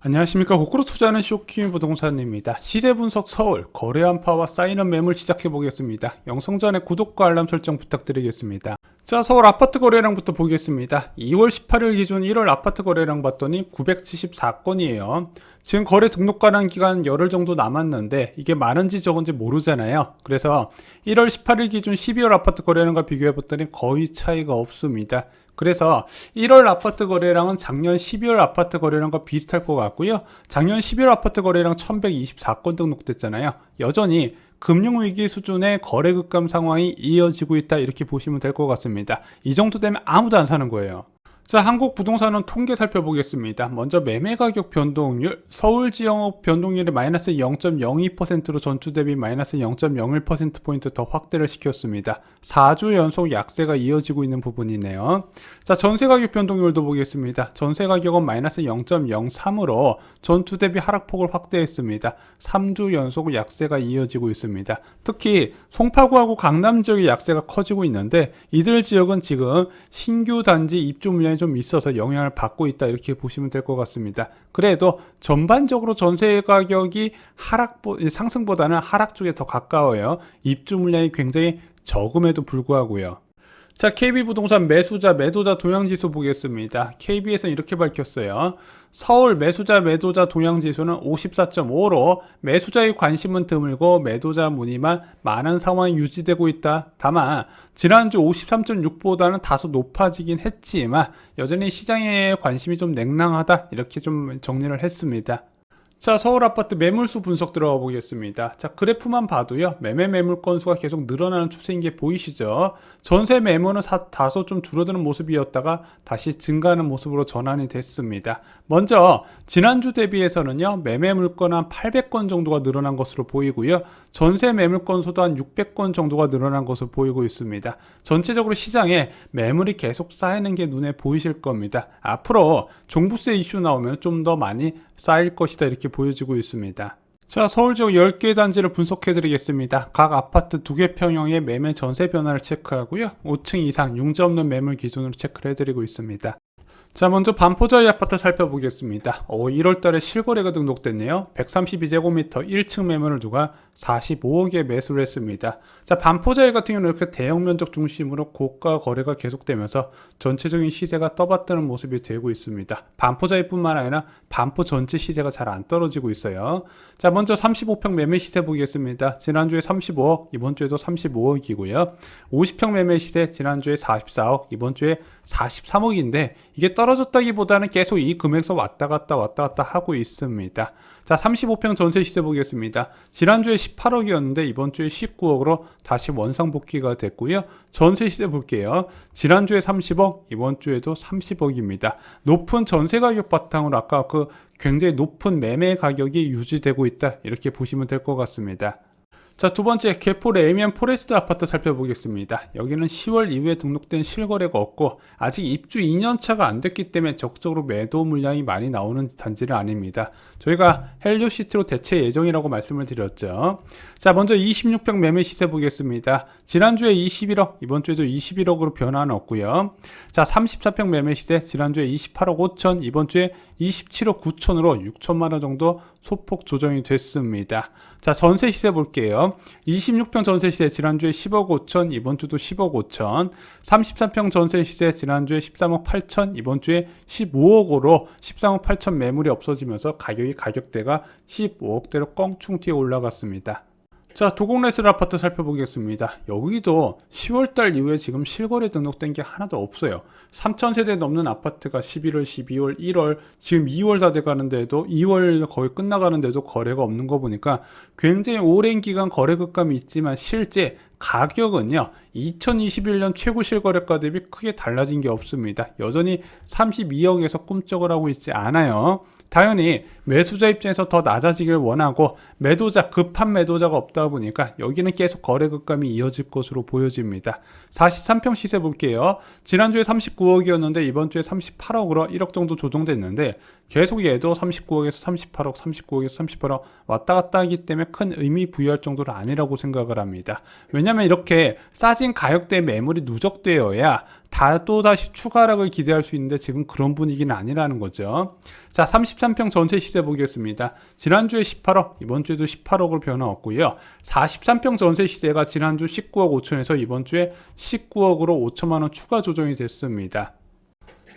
안녕하십니까. 거꾸로 투자하는 쇼킹 부동산입니다. 시세 분석 서울 거래 한파와 쌓이는 매물 시작해 보겠습니다. 영상 전에 구독과 알람 설정 부탁드리겠습니다. 자, 서울 아파트 거래량부터 보겠습니다. 2월 18일 기준 1월 아파트 거래량 봤더니 974건이에요. 지금 거래 등록 가능 기간 열흘 정도 남았는데 이게 많은지 적은지 모르잖아요. 그래서 1월 18일 기준 12월 아파트 거래량과 비교해 봤더니 거의 차이가 없습니다. 그래서 1월 아파트 거래량은 작년 12월 아파트 거래량과 비슷할 것 같고요. 작년 12월 아파트 거래량 1124건 등록됐잖아요. 여전히 금융위기 수준의 거래 급감 상황이 이어지고 있다, 이렇게 보시면 될 것 같습니다. 이 정도 되면 아무도 안 사는 거예요. 자, 한국 부동산은 통계 살펴보겠습니다. 먼저 매매 가격 변동률, 서울 지역 변동률이 마이너스 0.02%로 전주 대비 마이너스 0.01%포인트 더 확대를 시켰습니다. 4주 연속 약세가 이어지고 있는 부분이네요. 자, 전세 가격 변동률도 보겠습니다. 전세 가격은 마이너스 0.03으로 전주 대비 하락폭을 확대했습니다. 3주 연속 약세가 이어지고 있습니다. 특히 송파구하고 강남 지역의 약세가 커지고 있는데 이들 지역은 지금 신규 단지 입주 물량이 좀 있어서 영향을 받고 있다, 이렇게 보시면 될 것 같습니다. 그래도 전반적으로 전세 가격이 상승보다는 하락 쪽에 더 가까워요. 입주 물량이 굉장히 적음에도 불구하고요. 자, KB부동산 매수자 매도자 동향지수 보겠습니다. KB에서는 이렇게 밝혔어요. 서울 매수자 매도자 동향지수는 54.5로 매수자의 관심은 드물고 매도자 문의만 많은 상황이 유지되고 있다. 다만 지난주 53.6보다는 다소 높아지긴 했지만 여전히 시장의 관심이 좀 냉랭하다, 이렇게 좀 정리를 했습니다. 자, 서울 아파트 매물수 분석 들어가 보겠습니다. 자, 그래프만 봐도요, 매물 건수가 계속 늘어나는 추세인 게 보이시죠? 전세 매물은 다소 좀 줄어드는 모습이었다가 다시 증가하는 모습으로 전환이 됐습니다. 먼저 지난주 대비해서는요, 매매 물건 한 800건 정도가 늘어난 것으로 보이고요, 전세 매물 건수도 한 600건 정도가 늘어난 것으로 보이고 있습니다. 전체적으로 시장에 매물이 계속 쌓이는 게 눈에 보이실 겁니다. 앞으로 종부세 이슈 나오면 좀 더 많이 쌓일 것이다, 이렇게 보여지고 있습니다. 자, 서울 지역 10개 단지를 분석해 드리겠습니다. 각 아파트 2개 평형의 매매 전세 변화를 체크하고요, 5층 이상 융자 없는 매물 기준으로 체크를 해드리고 있습니다. 자, 먼저 반포자이 아파트 살펴보겠습니다. 1월달에 실거래가 등록됐네요. 132제곱미터 1층 매물을 누가 45억에 매수를 했습니다. 자, 반포자이 같은 경우는 이렇게 대형 면적 중심으로 고가 거래가 계속되면서 전체적인 시세가 떠받드는 모습이 되고 있습니다. 반포자이뿐만 아니라 반포 전체 시세가 잘 안 떨어지고 있어요. 자, 먼저 35평 매매 시세 보겠습니다. 지난주에 35억, 이번 주에도 35억이고요. 50평 매매 시세 지난주에 44억, 이번 주에 43억인데 이게 떨어졌다기보다는 계속 이 금액에서 왔다 갔다 하고 있습니다. 자, 35평 전세 시세 보겠습니다. 지난주에 18억이었는데 이번 주에 19억으로 다시 원상복귀가 됐고요. 전세 시세 볼게요. 지난주에 30억, 이번 주에도 30억입니다. 높은 전세 가격 바탕으로 아까 그 굉장히 높은 매매 가격이 유지되고 있다, 이렇게 보시면 될 것 같습니다. 자, 두 번째 개포 레미안 포레스트 아파트 살펴보겠습니다. 여기는 10월 이후에 등록된 실거래가 없고 아직 입주 2년차가 안 됐기 때문에 적극적으로 매도 물량이 많이 나오는 단지는 아닙니다. 저희가 헬리오시티로 대체 예정이라고 말씀을 드렸죠. 자, 먼저 26평 매매 시세 보겠습니다. 지난주에 21억, 이번 주에도 21억으로 변화는 없고요. 자, 34평 매매 시세 지난주에 28억 5천, 이번 주에 27억 9천으로 6천만 원 정도 소폭 조정이 됐습니다. 자, 전세 시세 볼게요. 26평 전세 시세 지난주에 10억 5천, 이번 주도 10억 5천. 33평 전세 시세 지난주에 13억 8천, 이번 주에 15억으로 13억 8천 매물이 없어지면서 가격대가 15억대로 껑충 튀어 올라갔습니다. 자, 도곡레슬 아파트 살펴보겠습니다. 여기도 10월달 이후에 지금 실거래 등록된 게 하나도 없어요. 3,000세대 넘는 아파트가 11월, 12월, 1월, 지금 2월 다 돼가는데도 2월 거의 끝나가는데도 거래가 없는 거 보니까 굉장히 오랜 기간 거래 급감이 있지만 실제 가격은요, 2021년 최고 실거래가 대비 크게 달라진 게 없습니다. 여전히 32억에서 꿈쩍을 하고 있지 않아요. 당연히 매수자 입장에서 더 낮아지길 원하고 급한 매도자가 없다 보니까 여기는 계속 거래 급감이 이어질 것으로 보여집니다. 43평 시세 볼게요. 지난주에 39억이었는데 이번 주에 38억으로 1억 정도 조정됐는데 계속 얘도 39억에서 38억, 39억에서 38억 왔다 갔다 하기 때문에 큰 의미 부여할 정도는 아니라고 생각을 합니다. 왜냐하면 이렇게 싸진 가격대 매물이 누적되어야 또다시 추가 하락을 기대할 수 있는데 지금 그런 분위기는 아니라는 거죠. 자, 33평 전세 시세 보겠습니다. 지난주에 18억, 이번 주에도 18억으로 변화 없고요. 43평 전세 시세가 지난주 19억 5천에서 이번 주에 19억으로 5천만 원 추가 조정이 됐습니다.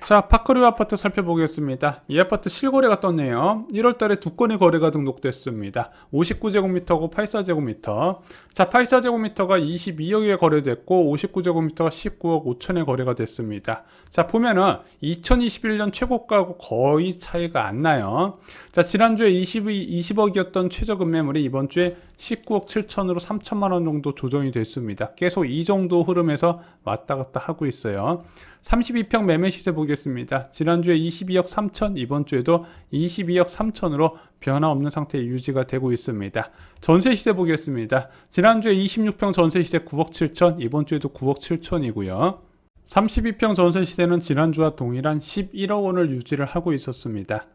자, 파크류 아파트 살펴보겠습니다. 이 아파트 실거래가 떴네요. 1월달에 두 건의 거래가 등록됐습니다. 59제곱미터고 84제곱미터. 자, 84제곱미터가 22억에 거래됐고 59제곱미터가 19억 5천에 거래가 됐습니다. 자, 보면은 2021년 최고가하고 거의 차이가 안 나요. 자, 지난주에 20억이었던 최저 급매물이 이번 주에 19억 7천으로 3천만 원 정도 조정이 됐습니다. 계속 이 정도 흐름에서 왔다 갔다 하고 있어요. 32평 매매 시세 보겠습니다. 지난주에 22억 3천, 이번 주에도 22억 3천으로 변화 없는 상태에 유지가 되고 있습니다. 전세 시세 보겠습니다. 지난주에 26평 전세 시세 9억 7천, 이번 주에도 9억 7천이고요. 32평 전세 시세는 지난주와 동일한 11억 원을 유지를 하고 있었습니다.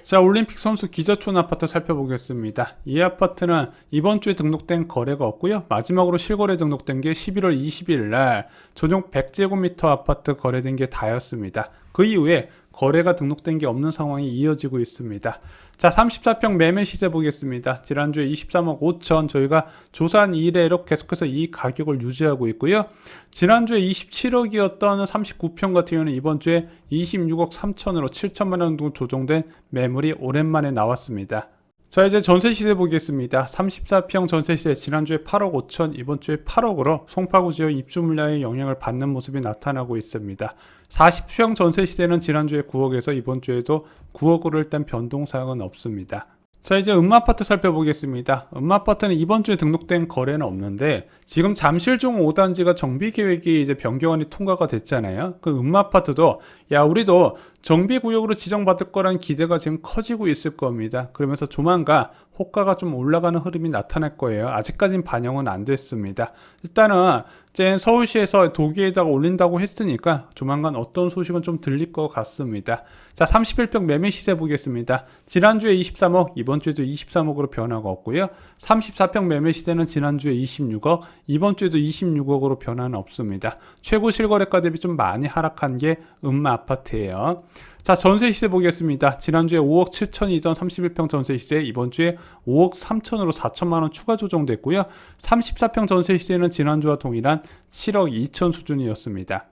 자, 올림픽 선수 기저촌 아파트 살펴보겠습니다. 이 아파트는 이번 주에 등록된 거래가 없고요. 마지막으로 실거래 등록된 게 11월 20일 날 전용 100제곱미터 아파트 거래된 게 다였습니다. 그 이후에 거래가 등록된 게 없는 상황이 이어지고 있습니다. 자, 34평 매매 시세 보겠습니다. 지난주에 23억 5천, 저희가 조사한 이래로 계속해서 이 가격을 유지하고 있고요. 지난주에 27억이었던 39평 같은 경우는 이번 주에 26억 3천으로 7천만 원 정도 조정된 매물이 오랜만에 나왔습니다. 자, 이제 전세 시세 보겠습니다. 34평 전세 시세 지난주에 8억 5천, 이번 주에 8억으로 송파구 지역 입주 물량의 영향을 받는 모습이 나타나고 있습니다. 40평 전세 시세는 지난주에 9억에서 이번 주에도 9억으로 일단 변동사항은 없습니다. 자, 이제 음마아파트 살펴보겠습니다. 음마아파트는 이번 주에 등록된 거래는 없는데 지금 잠실종 5단지가 정비계획이 이제 변경안이 통과가 됐잖아요. 그 음마아파트도 우리도 정비구역으로 지정받을 거란 기대가 지금 커지고 있을 겁니다. 그러면서 조만간 호가가 좀 올라가는 흐름이 나타날 거예요. 아직까지는 반영은 안 됐습니다. 일단은 이제 서울시에서 도기에다가 올린다고 했으니까 조만간 어떤 소식은 좀 들릴 것 같습니다. 자, 31평 매매 시세 보겠습니다. 지난주에 23억, 이번 주에도 23억으로 변화가 없고요. 34평 매매 시세는 지난주에 26억, 이번 주에도 26억으로 변화는 없습니다. 최고 실거래가 대비 좀 많이 하락한 게 음마아파트예요. 자, 전세 시세 보겠습니다. 지난주에 5억 7천이던 31평 전세 시세 이번 주에 5억 3천으로 4천만 원 추가 조정됐고요. 34평 전세 시세는 지난주와 동일한 7억 2천 수준이었습니다.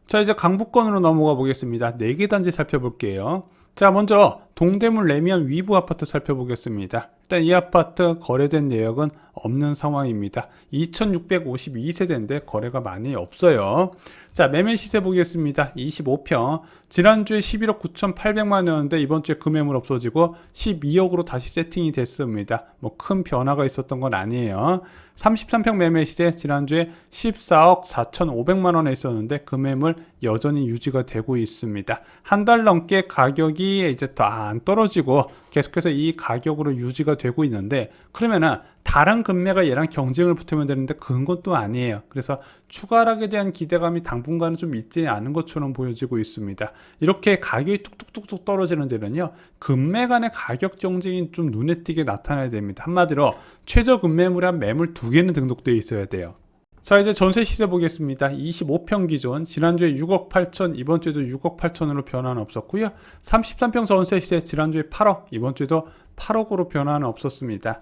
자, 이제 강북권으로 넘어가 보겠습니다. 4개 단지 살펴볼게요. 자, 먼저 동대문 레미안 위브 아파트 살펴보겠습니다. 일단 이 아파트 거래된 내역은 없는 상황입니다. 2652세대인데 거래가 많이 없어요. 자, 매매 시세 보겠습니다. 25평. 지난주에 11억 9,800만 원이었는데 이번 주에 그 매물 없어지고 12억으로 다시 세팅이 됐습니다. 뭐 큰 변화가 있었던 건 아니에요. 33평 매매 시세 지난주에 14억 4,500만 원에 있었는데 그 매물 여전히 유지가 되고 있습니다. 한 달 넘게 가격이 이제 더 안 떨어지고 계속해서 이 가격으로 유지가 되고 있는데 그러면은 다른 금매가 얘랑 경쟁을 붙으면 되는데 그런 것도 아니에요. 그래서 추가 하락에 대한 기대감이 당분간은 좀 있지 않은 것처럼 보여지고 있습니다. 이렇게 가격이 뚝뚝뚝뚝 떨어지는 데는요, 금매 간의 가격 경쟁이 좀 눈에 띄게 나타나야 됩니다. 한마디로 최저 금매물에 한 매물 2개는 등록되어 있어야 돼요. 자, 이제 전세 시세 보겠습니다. 25평 기존 지난주에 6억 8천, 이번 주에도 6억 8천으로 변화는 없었고요. 33평 전세 시세 지난주에 8억, 이번 주에도 8억으로 변화는 없었습니다.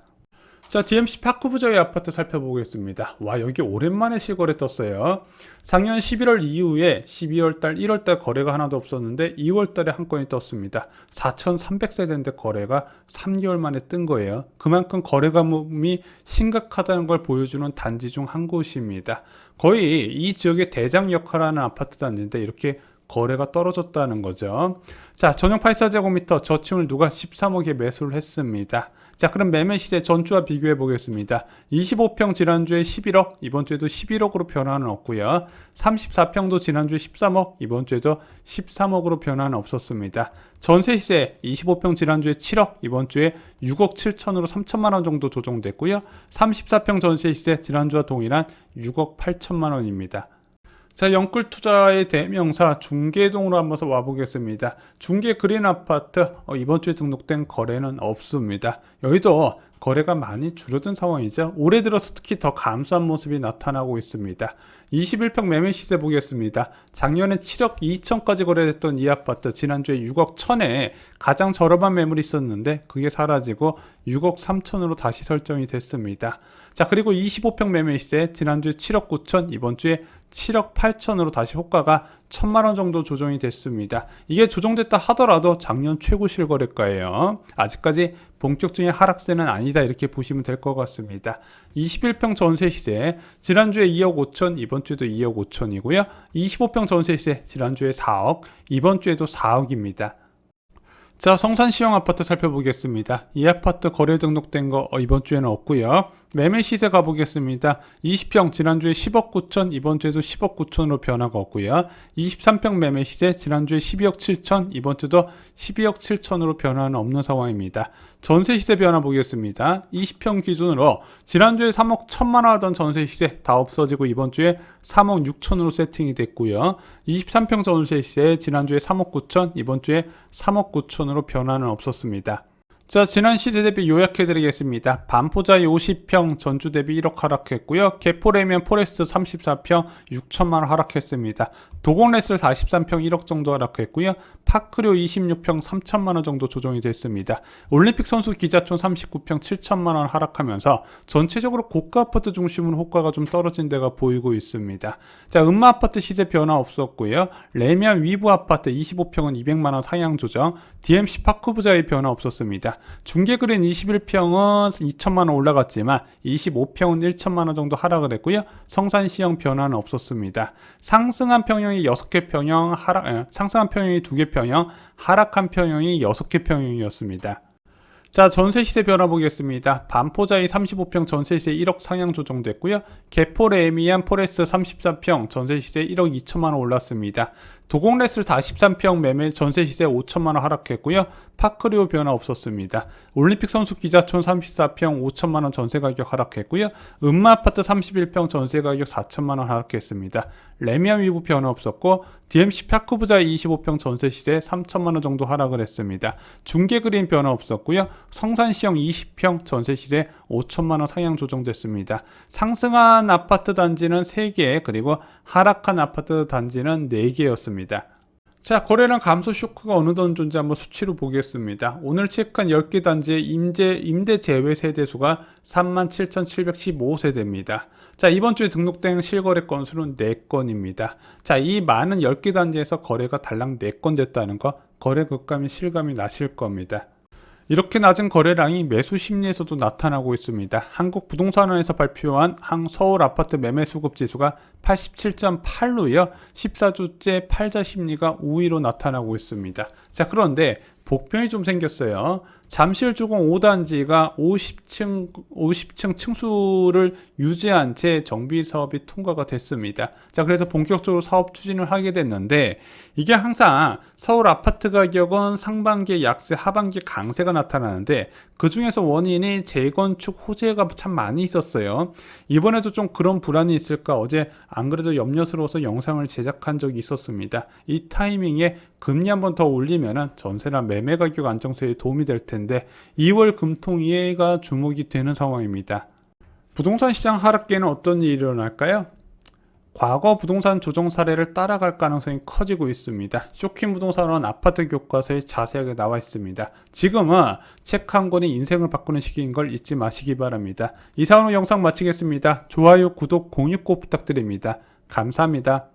자, DMC 파크부저의 아파트 살펴보겠습니다. 와, 여기 오랜만에 실거래 떴어요. 작년 11월 이후에 12월달, 1월달 거래가 하나도 없었는데 2월달에 한 건이 떴습니다. 4,300세대인데 거래가 3개월 만에 뜬 거예요. 그만큼 거래감이 심각하다는 걸 보여주는 단지 중 한 곳입니다. 거의 이 지역의 대장 역할을 하는 아파트 단지인데 이렇게 거래가 떨어졌다는 거죠. 자, 전용 84제곱미터 저층을 누가 13억에 매수를 했습니다. 자, 그럼 매매 시세 전주와 비교해 보겠습니다. 25평 지난주에 11억, 이번 주에도 11억으로 변화는 없고요. 34평도 지난주에 13억, 이번 주에도 13억으로 변화는 없었습니다. 전세 시세 25평 지난주에 7억, 이번 주에 6억 7천으로 3천만 원 정도 조정됐고요. 34평 전세 시세 지난주와 동일한 6억 8천만 원입니다. 자, 영끌 투자의 대명사 중계동으로 한번 와보겠습니다. 중계 그린 아파트 이번 주에 등록된 거래는 없습니다. 여기도 거래가 많이 줄어든 상황이죠. 올해 들어서 특히 더 감소한 모습이 나타나고 있습니다. 21평 매매 시세 보겠습니다. 작년에 7억 2천까지 거래됐던 이 아파트 지난주에 6억 1천에 가장 저렴한 매물이 있었는데 그게 사라지고 6억 3천으로 다시 설정이 됐습니다. 자, 그리고 25평 매매 시세 지난주에 7억 9천, 이번 주에 7억 8천으로 다시 호가가 1천만 원 정도 조정이 됐습니다. 이게 조정됐다 하더라도 작년 최고 실거래가예요. 아직까지 본격적인 하락세는 아니다 이렇게 보시면 될 것 같습니다. 21평 전세 시세 지난주에 2억 5천, 이번 주에도 2억 5천이고요. 25평 전세 시세 지난주에 4억, 이번 주에도 4억입니다. 자, 성산시형 아파트 살펴보겠습니다. 이 아파트 거래 등록된 거 이번 주에는 없고요. 매매 시세 가보겠습니다. 20평 지난주에 10억 9천, 이번 주에도 10억 9천으로 변화가 없고요. 23평 매매 시세 지난주에 12억 7천, 이번 주도 12억 7천으로 변화는 없는 상황입니다. 전세 시세 변화 보겠습니다. 20평 기준으로 지난주에 3억 1천만 원 하던 전세 시세 다 없어지고 이번 주에 3억 6천으로 세팅이 됐고요. 23평 전세 시세 지난주에 3억 9천, 이번 주에 3억 9천으로 변화는 없었습니다. 자, 지난 시세 대비 요약해드리겠습니다. 반포자이 50평 전주 대비 1억 하락했고요. 개포레미안 포레스트 34평 6천만원 하락했습니다. 도공레슬 43평 1억 정도 하락했고요. 파크료 26평 3천만원 정도 조정이 됐습니다. 올림픽 선수 기자촌 39평 7천만원 하락하면서 전체적으로 고가 아파트 중심으로 호가가 좀 떨어진 데가 보이고 있습니다. 자, 음마 아파트 시세 변화 없었고요. 레미안 위브 아파트 25평은 200만원 상향 조정, DMC 파크부자의 변화 없었습니다. 중계그린 21평은 2천만원 올라갔지만 25평은 1천만원 정도 하락을 했고요. 성산시형 변화는 없었습니다. 상승한 평형이 6개 평형, 상승한 평형이 2개 평형, 하락한 평형이 6개 평형이었습니다. 자, 전세 시세 변화 보겠습니다. 반포자이 35평 전세 시세 1억 상향 조정됐고요. 개포레미안 포레스 34평 전세 시세 1억 2천만 원 올랐습니다. 도공레슬 43평 매매 전세 시세 5천만 원 하락했고요. 파크리오 변화 없었습니다. 올림픽 선수 기자촌 34평 5천만 원 전세 가격 하락했고요. 음마 아파트 31평 전세 가격 4천만 원 하락했습니다. 레미안 위브 변화 없었고 DMC 파크부자이 25평 전세 시세 3천만 원 정도 하락을 했습니다. 중계그린 변화 없었고요. 성산시형 20평 전세 시세 5천만 원 상향 조정됐습니다. 상승한 아파트 단지는 3개, 그리고 하락한 아파트 단지는 4개였습니다. 자, 거래량 감소 쇼크가 어느 정도 존재 한번 수치로 보겠습니다. 오늘 체크한 10개 단지의 임대 제외 세대수가 37,715세대입니다. 자, 이번 주에 등록된 실거래 건수는 4건입니다. 자, 이 많은 10개 단지에서 거래가 달랑 4건 됐다는 거, 거래 극감이 실감이 나실 겁니다. 이렇게 낮은 거래량이 매수 심리에서도 나타나고 있습니다. 한국부동산원에서 발표한 서울 아파트 매매 수급 지수가 87.8로요. 14주째 팔자 심리가 우위로 나타나고 있습니다. 자, 그런데 복편이 좀 생겼어요. 잠실주공 5단지가 50층 층수를 유지한 채 정비 사업이 통과가 됐습니다. 자, 그래서 본격적으로 사업 추진을 하게 됐는데, 이게 항상 서울 아파트 가격은 상반기에 약세, 하반기에 강세가 나타나는데, 그 중에서 원인이 재건축 호재가 참 많이 있었어요. 이번에도 좀 그런 불안이 있을까 어제 안 그래도 염려스러워서 영상을 제작한 적이 있었습니다. 이 타이밍에 금리 한번 더 올리면은 전세나 매매 가격 안정세에 도움이 될 텐데 2월 금통위가 주목이 되는 상황입니다. 부동산 시장 하락기에는 어떤 일이 일어날까요? 과거 부동산 조정 사례를 따라갈 가능성이 커지고 있습니다. 쇼킹 부동산원 아파트 교과서에 자세하게 나와 있습니다. 지금은 책 한 권이 인생을 바꾸는 시기인 걸 잊지 마시기 바랍니다. 이상으로 영상 마치겠습니다. 좋아요, 구독, 공유 꼭 부탁드립니다. 감사합니다.